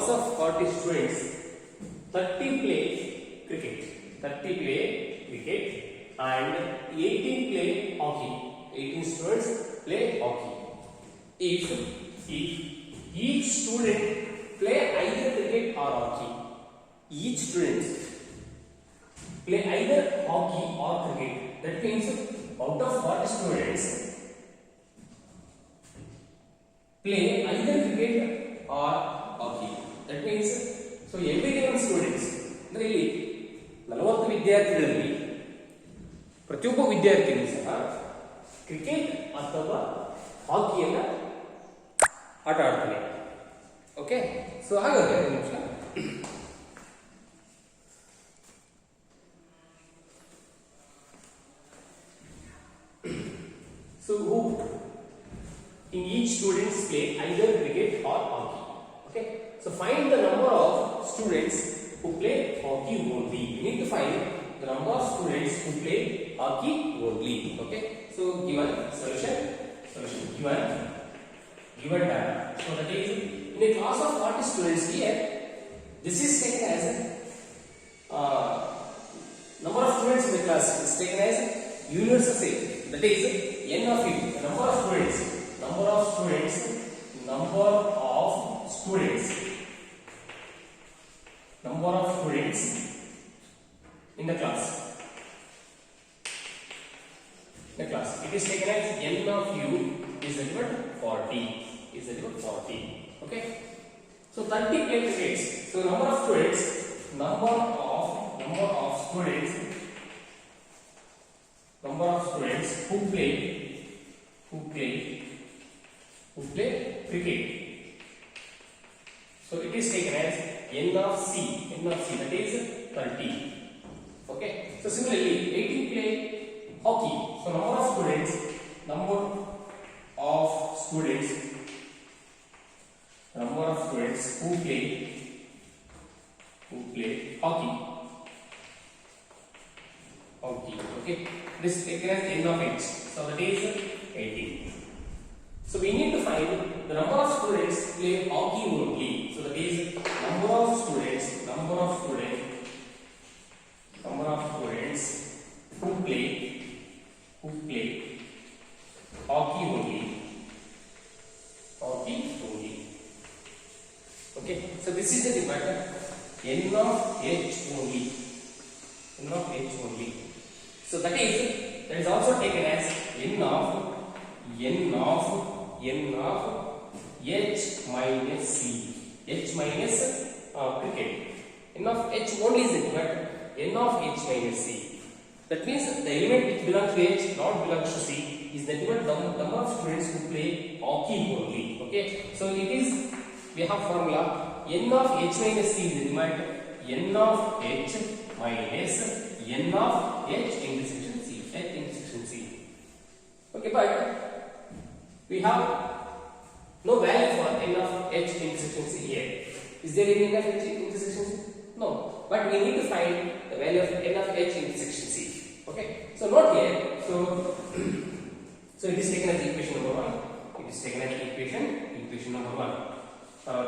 class of 40 students, 30 play cricket. 30 play cricket and 18 play hockey. 18 students play hockey. If each student play either cricket or hockey, each student play either hockey or cricket. That means out of 40 students play either cricket or hockey. That means so every given students ಅಂದ್ರೆ ಇಲ್ಲಿ 40 ವಿದ್ಯಾರ್ಥಿಗಳಲ್ಲಿ ಪ್ರತಿಯೊಬ್ಬ ವಿದ್ಯಾರ್ಥಿಯೂ ಸಹ cricket ಅಥವಾ ಹಾಕಿಯನ್ನ ಆಟ ಆಡ್ತಾನೆ. Okay, so ಹಾಗಾದ್ರೆ ಒಂದು ನಿಮಿಷ. So who in each students play either cricket or hockey. Okay, so find the number of students who play hockey only. You need to find the number of students who play hockey only. Okay, so given solution given data. So that is in a class of 40 students here, this is taken as number of students in the class is taken as universal. That is n of u, the number of students in the class. It is taken as n of u is equal to 40. Okay, so 30 play cricket. So number of students who play cricket. So it is taken as n of c, that is 30. Okay, so similarly 18 play hockey. So number of students who play hockey. Okay, this is taken as n of h. So that is 18. So we need to find the number of students play hockey only. So that is number of students who play hockey only. Okay, so this is the demand n of h only. So that is also taken as n of h minus c. Cricket. N of h only is equal to n of h minus c. That means the element which belongs to h not belongs to c is the number of students who play hockey only. Okay, so it is, we have formula n of h minus c is equal to n of h minus n of h intersection c. Okay, but we have no value for n of h intersection c here. Is there any n of h intersection c? No, but we need to find the value of n of h intersection c. Okay, so note here. So it is taken as equation number 1.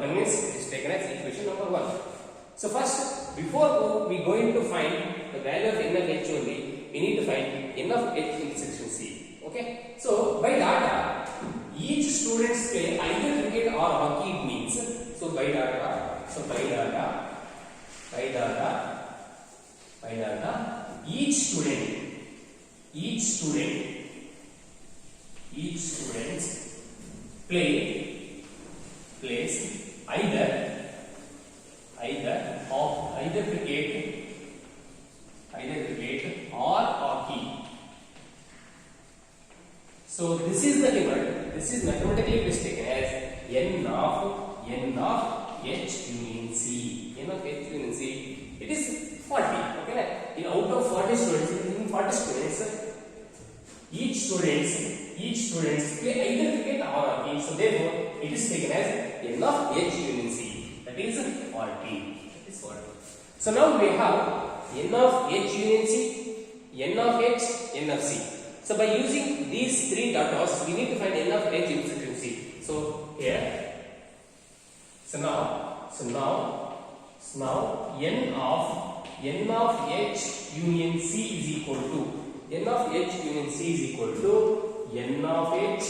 That means it is taken as equation number 1. So first, before we going to find the value of n of h only, we need to find n of h intersection c. Okay, so by data, each students play either cricket or hockey. It means, so by data, each student plays either cricket or hockey. So this is the limit. This is mathematically taken as n of h union c. It is 40. Okay, in out of 40 students, each students play either cricket or hockey. So therefore, it is taken as n of h union c. That is 40. So now we have n of h union c, n of h, n of c. So by using these three data, we need to find n of h intersection c. So here, so So now n of H union C is equal to n of H union C is equal to n of H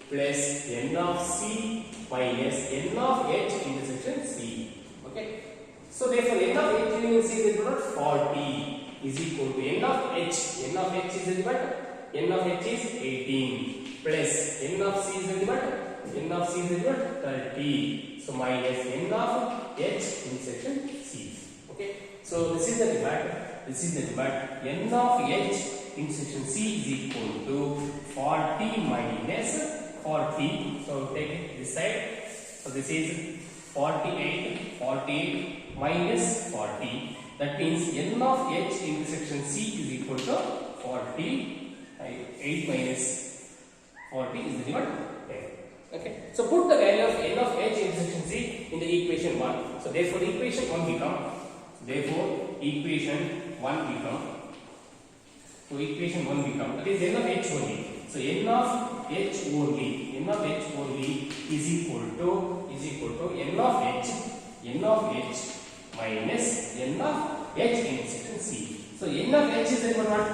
plus n of C minus n of H intersection C. Okay. So therefore n of H union C is equal to 40 is equal to n of H. N of H is equal to n of H is 18 plus n of C is equal to n of C is equal to 30. So minus n of H intersection C. Okay. So this is the demand. This is the demand. N of H intersection C is equal to 40 minus 40. So take this side. So this is 48 minus 40. That means n of H intersection C is equal to 40. 8 minus 40 is the given 10. Okay. So put the value of n of H intersection C in the equation 1. So therefore equation 1 become. That is n of H only. So n of H only is equal to n of H minus n of H intersection C. So n of H is equal to what?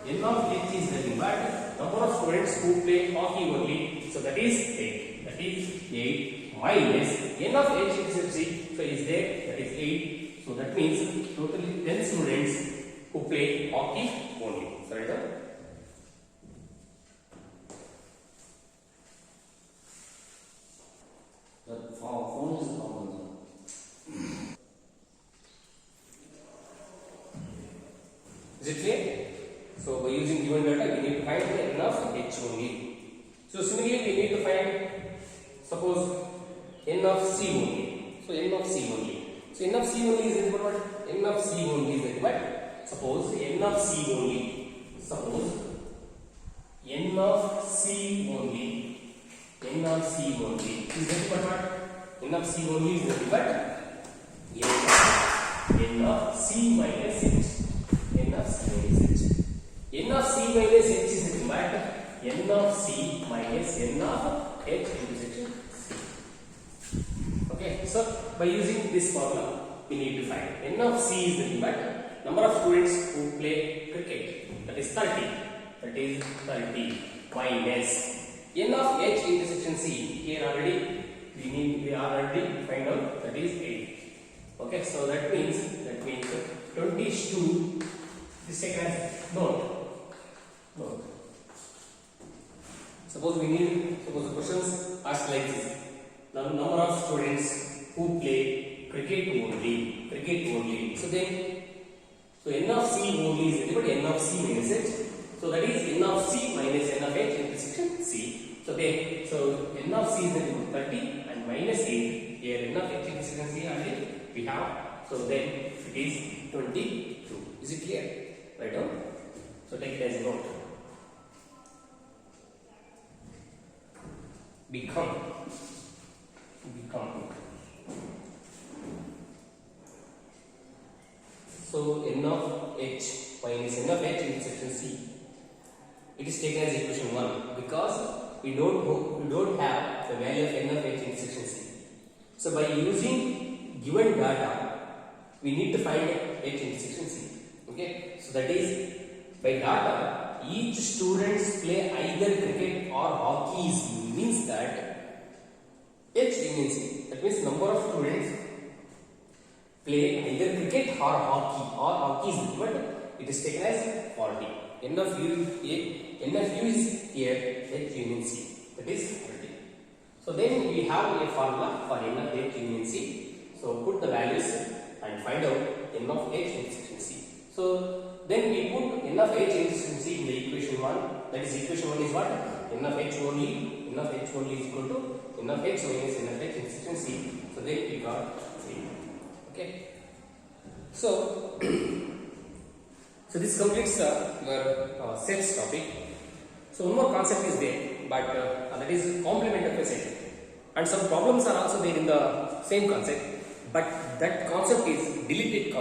N of H is nothing but number of students who play hockey only. So that is 8. That is 8 minus n of H intersection C. So is there? That is 8. So that means totally 10 students who play hockey only. So right now. The phone is on. Is it clear? So by using given data, we need to find the n of H only. So similarly, we need to find, suppose n of C only. So n of C only. So n of C only is equal to what? N of C only is equal to what? Suppose n of C only. Suppose n of C only. N of C only is equal to what? N of C only is equal to what? N of C minus H. N of C minus H. N of C minus H is equal to what? N of C minus N of H intersection C. Okay, so by using this formula, we need to find n of C is the number of students who play cricket. That is 30. That is 30 minus n of H intersection C. Here already we already find out that is 8. Okay, so that means 20 is 2. This second as note. Suppose the questions asked like this. The number of students who play cricket only. So n of C only is equal to n of C minus H. So that is n of C minus n of H intersection C. So n of C is equal to 30 and minus 8. Here n of H intersection C already we have. So then it is 22. Is it clear? Right now. So take it as a note. Become. So n of H minus n of H intersection C. It is taken as equation 1 because we don't have the value of n of H intersection C. So by using given data, we need to find H intersection C. Okay. So that is by data, each students play either cricket or hockey means that H union C. That means number of students play either cricket or hockey is equal to, it is taken as 40. N of U is here H union C. That is 40. So then we have a formula for n of H union C. So put the values and find out n of H intersection C. So then we put n of H intersection C in the equation 1. That is equation 1 is what? N of H only. N of H only is equal to n of H minus n of H intersection C. So then we got 3. Okay. So this completes your sets topic. So one more concept is there, but that is complement of a set. And some problems are also there in the same concept, but that concept is deleted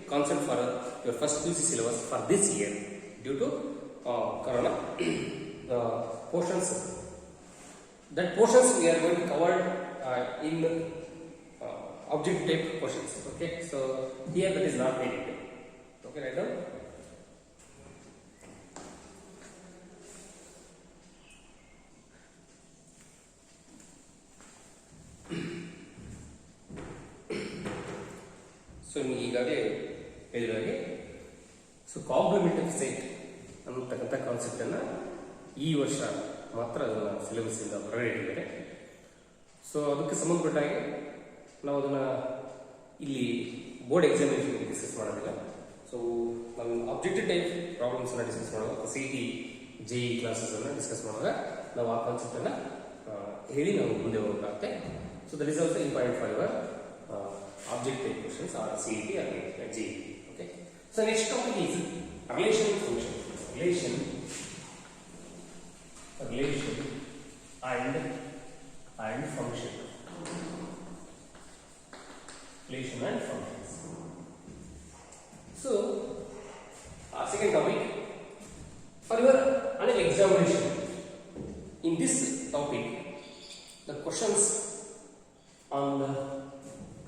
concept for your first QC syllabus for this year due to corona. The portions we are going to cover in object type questions. Okay, so here that is not needed. Okay, right now. So ಈಗಾಗಲೇ ಹೇಳಿದ ಹಾಗೆ so complementary set ಅನ್ನತಕ್ಕಂಥ ಕಾನ್ಸೆಪ್ಟನ್ನು ಈ ವರ್ಷ ಮಾತ್ರ ಅದನ್ನು ಸಿಲೆಬಸ್ಸಿಂದ ಹೊರಗಡೆ ಇಟ್ಟಿದ್ದಾರೆ. ಸೊ ಅದಕ್ಕೆ ಸಂಬಂಧಪಟ್ಟ ಹಾಗೆ ನಾವು ಅದನ್ನು ಇಲ್ಲಿ ಬೋರ್ಡ್ ಎಕ್ಸಾಮಿನೇಷನ್ ಡಿಸ್ಕಸ್ ಮಾಡೋದಿಲ್ಲ. ಸೊ ನಾವು ಆಬ್ಜೆಕ್ಟಿವ್ ಟೈಪ್ ಪ್ರಾಬ್ಲಮ್ಸನ್ನು ಡಿಸ್ಕಸ್ ಮಾಡುವಾಗ CET JEE ಕ್ಲಾಸಸನ್ನು ಡಿಸ್ಕಸ್ ಮಾಡುವಾಗ ನಾವು ಆ ಕಾನ್ಸೆಪ್ಟನ್ನು ಹೇಳಿ ನಾವು ಮುಂದೆ ಹೋಗಬೇಕಾಗುತ್ತೆ. So that is also important for your object type questions or CET or JEE. Okay. So next topic is relation function. Relation and function. Relation and functions. So second topic for your annual examination. In this topic, the questions on the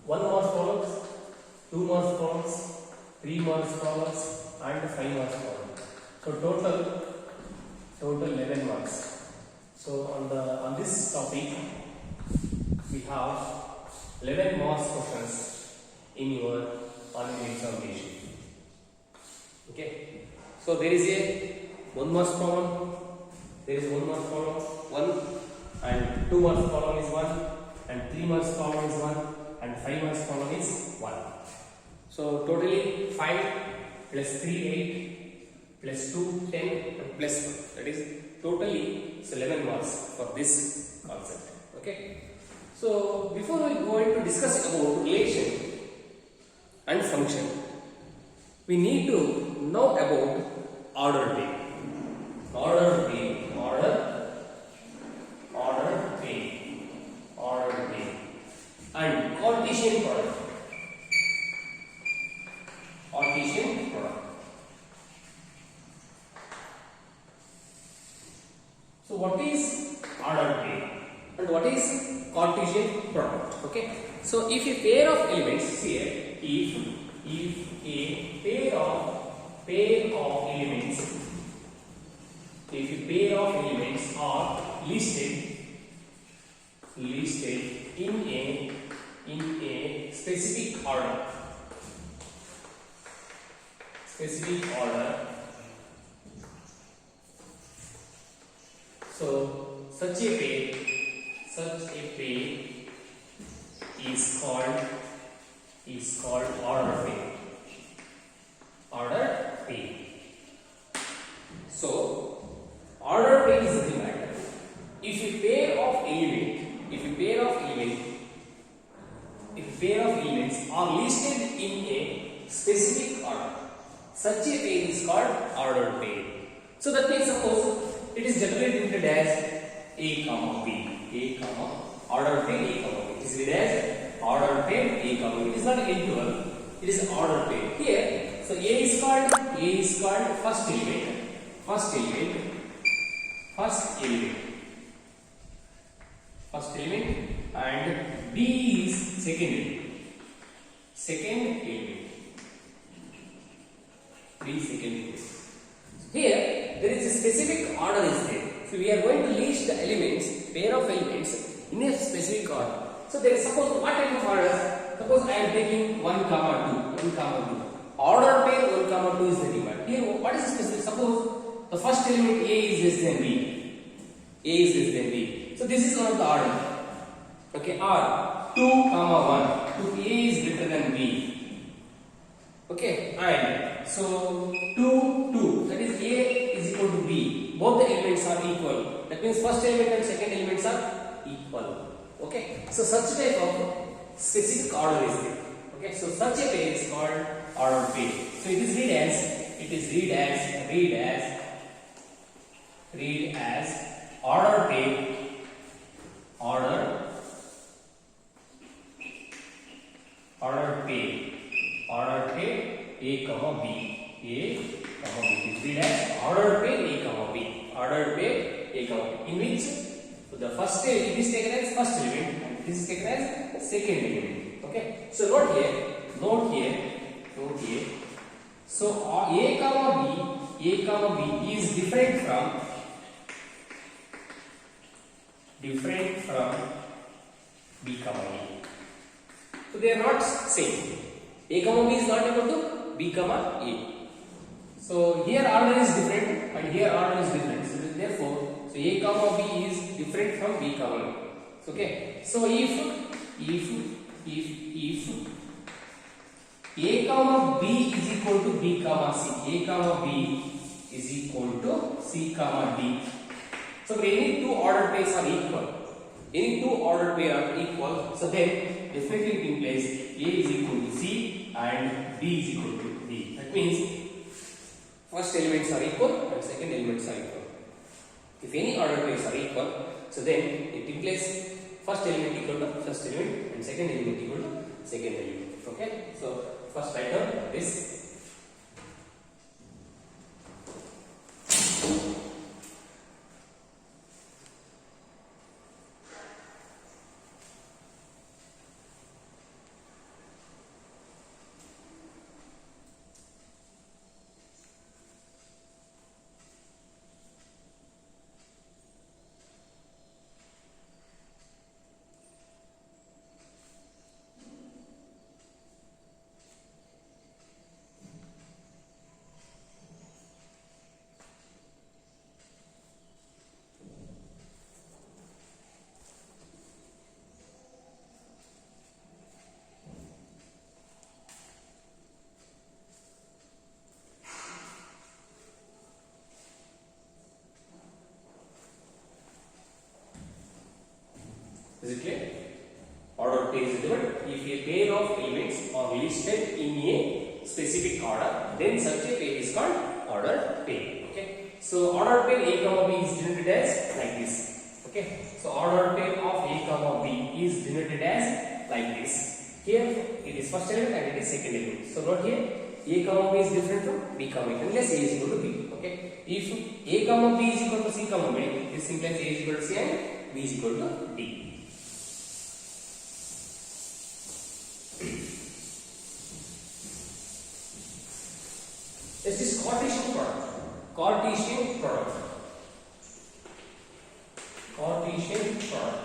1 mark problems, 2 mark problems, 3 mark problems, and 5 mark problems. So total 11 marks. So on this topic, we have 11 marks questions in your annual examination. Okay. So there is a 1 mark problem. There is 1 mark problem, 1, and 2 mark problem is 1, and 3 mark problem is 1. And 5 marks problem is 1. So totally 5 plus 3 8 plus 2 10 and plus 1. That is totally 11 marks for this concept. Okay. So before we go into discuss about relation and function, we need to know about order way. Order way. And Cartesian product. So what is order pair and what is Cartesian product? Okay. So if a pair of elements here, if a pair of elements are listed in a specific order. So such a pair is called order pair. So order pair is nothing but if a pair of elements are listed in a specific order, such a pair is called ordered pair. So that means suppose it is generally denoted as A comma B, ordered pair A comma B. It is written as ordered pair A comma B. It is not N12, it is ordered pair. Here, so A is called first element, and B is second element. 3 second element. Here there is a specific order is there. So we are going to list the elements, pair of elements in a specific order. So there is suppose what type of order? Suppose I am taking 1 comma 2. Order pair 1 comma 2 is the demand. Here what is the specific? Suppose the first element A is less than B. So this is one of the order. Okay, or 2 comma 1. So A is greater than B. Okay, and so 2 that is A is equal to B. Both the elements are equal. That means first element and second elements are equal. Okay, so such type of specific order is there. Okay, so such a pair is called ordered pair. So it is read as ordered pair A comma B. It is read as ordered pair A comma B. In which the first it is taken as first element and this is taken as second element. Okay. So note here, note here, note here. So A comma B is different from B comma A. So they are not same. A comma B is not equal to B comma A. So here order is different and here order is different. So therefore, so A comma B is different from B comma A. Okay. So if A comma B is equal to B comma C, A comma B is equal to C comma D. So any two ordered pairs are equal. Any two ordered pair are equal. So then definitely in place A is equal to C and B is equal to D. That means first elements are equal and second elements are equal. If any ordered pairs are equal, so then it implies first element equal to first element and second element equal to second element. Okay. So first write down this. Is it clear? Order pair is given. If a pair of elements are listed in a specific order, then such a pair is called ordered pair. Okay. So ordered pair A comma B is denoted as like this. Okay. So ordered pair of A comma B is denoted as like this. Here it is first element and it is second element. So note here A comma B is different from B comma A unless A is equal to B. Okay. If A comma B is equal to C comma B, this implies A is equal to C and B is equal to D. This is Cartesian product. Cartesian product. Cartesian product.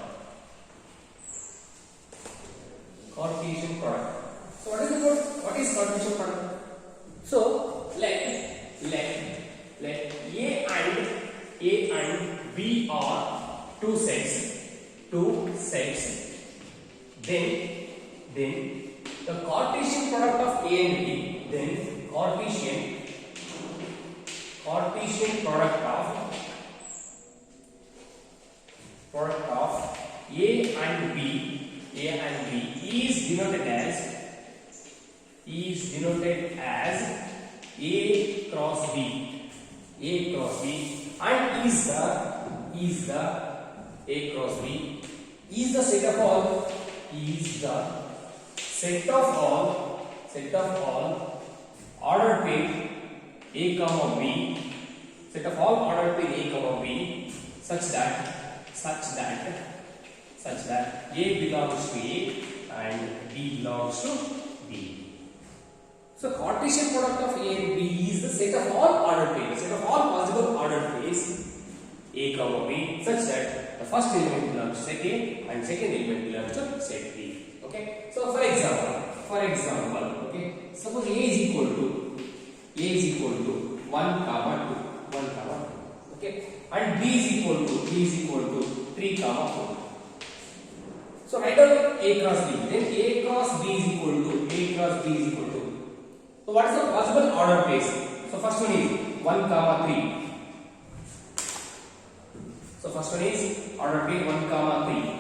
Cartesian product. So what is the word? What is Cartesian product? So let A and B are two sets. Then the Cartesian product of A and B. Then Cartesian product of A and B is denoted as A cross B, and is the A cross B is the set of all ordered pair A comma B, set of all ordered pair A comma B such that A belongs to A and B belongs to B. So Cartesian product of A and B is the set of all ordered pairs, set of all possible ordered pairs A comma B such that the first element belongs to set A and second element belongs to set B. Okay. So for example, okay, suppose A is equal to 1 comma 2, okay, and B is equal to 3 comma 4. So write down A cross B. Then A cross B is equal to. So what is the possible order pairs? So first one is 1 comma 3. So first one is order pair 1 comma 3.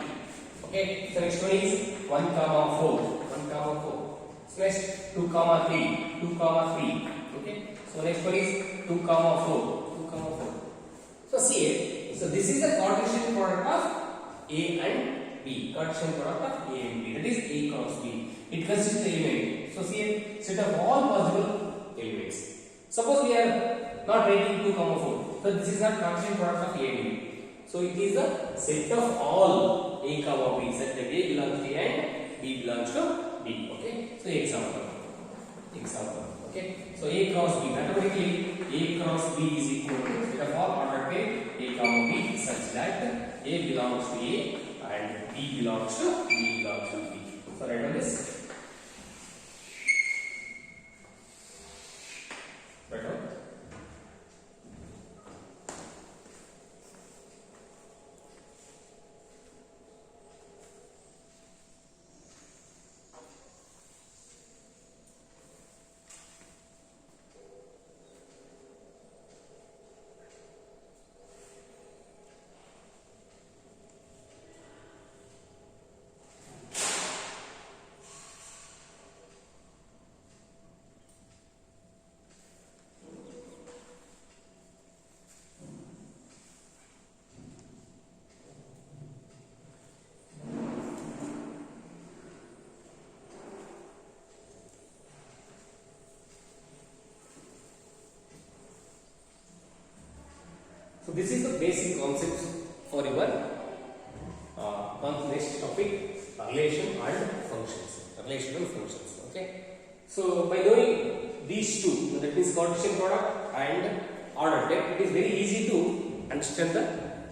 Okay. So next one is 1 comma 4. So next 2 comma 3. Okay. So next one is 2 comma 4. So see here. So this is the Cartesian product of A and B. Cartesian product of A and B. That is A cross B. It consists of element. So see here, set of all possible elements. Suppose we are not writing 2 comma 4. So this is not Cartesian product of A and B. So it is the set of all A comma B. Set that A belongs to A and B belongs to B. Okay. So example. Okay. So A cross B. Mathematically, A cross B is equal to set of all ordered pair A comma B such that A belongs to A and B belongs to B. So write on this. Write on. So this is the basic concept for your next topic, relation and functions. Okay. So by knowing these two, that means Cartesian product and order type, it is very easy to understand the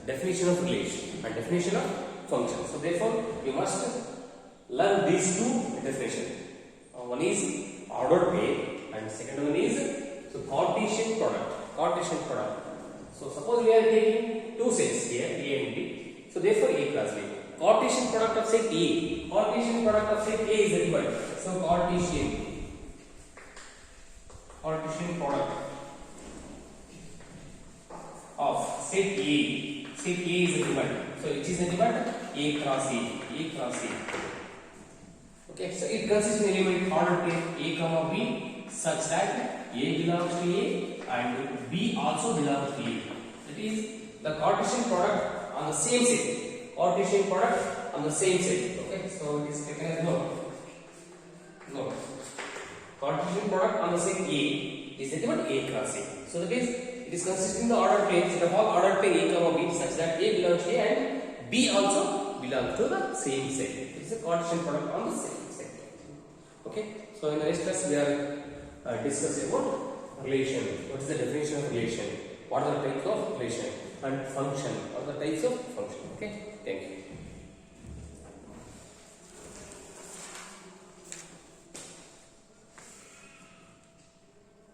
definition of relation and definition of function. So therefore, you must learn these two definitions. One is ordered pair and second one is Cartesian product. So suppose we are taking two sets here, A and B. So therefore A cross B. Cartesian product of set A. Cartesian product of set A is equal. So Cartesian product of set A. Set A is equal. So it is equal A cross A. Okay. So it consists of element ordered pair A comma B such that A belongs to A and B also belongs to A. That is the Cartesian product on the same set. Okay, so it is taken as no. Cartesian product on the set A is equal to A cross A. So that is it is consisting of the ordered pair, set of all ordered pair A comma B such that A belongs to A and B also belongs to the same set. It is a Cartesian product on the same set. Okay, so in the next class we are discussing about relation. What is the definition of relation? What are the types of relation and function? What are the types of function? Okay, thank you.